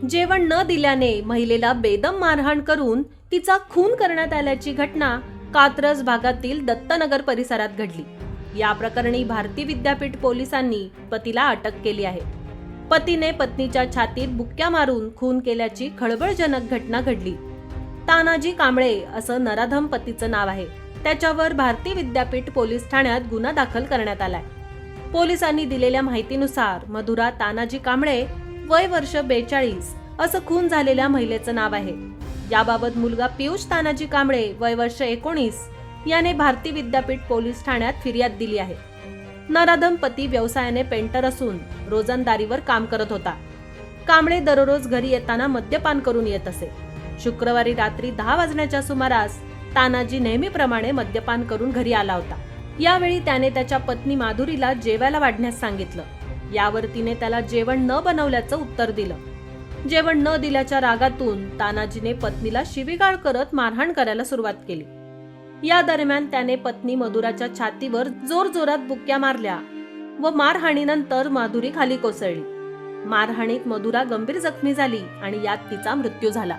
जेवण न दिल्याने महिलेला बेदम मारहाण करून तिचा खून करण्यात आल्याची घटना कात्रज भागातील दत्तनगर परिसरात घडली। या प्रकरणी भारती विद्यापीठ पोलिसांनी पतीला अटक केली आहे। पतीने पत्नीच्या छातीत बुक्क्या मारून खून केल्याची खळबळजनक घटना घडली। तानाजी कांबळे असं नराधम पतीचं नाव आहे। त्याच्यावर भारती विद्यापीठ पोलीस ठाण्यात गुन्हा दाखल करण्यात आलाय। पोलिसांनी दिलेल्या माहितीनुसार मधुरा तानाजी कांबळे वय वर्ष 42 असं खून झालेल्या महिलेचं नाव आहे। याबाबत मुलगा पियुष तानाजी कांबळे वय वर्ष 19 याने भारती विद्यापीठ पोलीस ठाण्यात फिर्याद दिली आहे। नराधम पती व्यवसायाने पेंटर असून रोजंदारीवर काम करत होता। कांबळे दररोज घरी येताना मद्यपान करून येत असे। शुक्रवारी रात्री 10 वाजण्याच्या सुमारास तानाजी नेहमीप्रमाणे मद्यपान करून घरी आला होता। यावेळी त्याने त्याच्या पत्नी माधुरीला जेवायला वाढण्यास सांगितलं। यावर तिने त्याला जेवण न बनवल्याचं उत्तर दिलं। जेवण न दिल्याच्या रागातून तानाजीने पत्नीला शिवीगाळ करत मारहाण करायला सुरुवात केली। या दरम्यान त्याने पत्नी मधुराच्या छातीवर जोरजोरात बुक्क्या मारल्या व मारहाणीनंतर माधुरी खाली कोसळली। मारहाणीत मधुरा गंभीर जखमी झाली आणि यात तिचा मृत्यू झाला।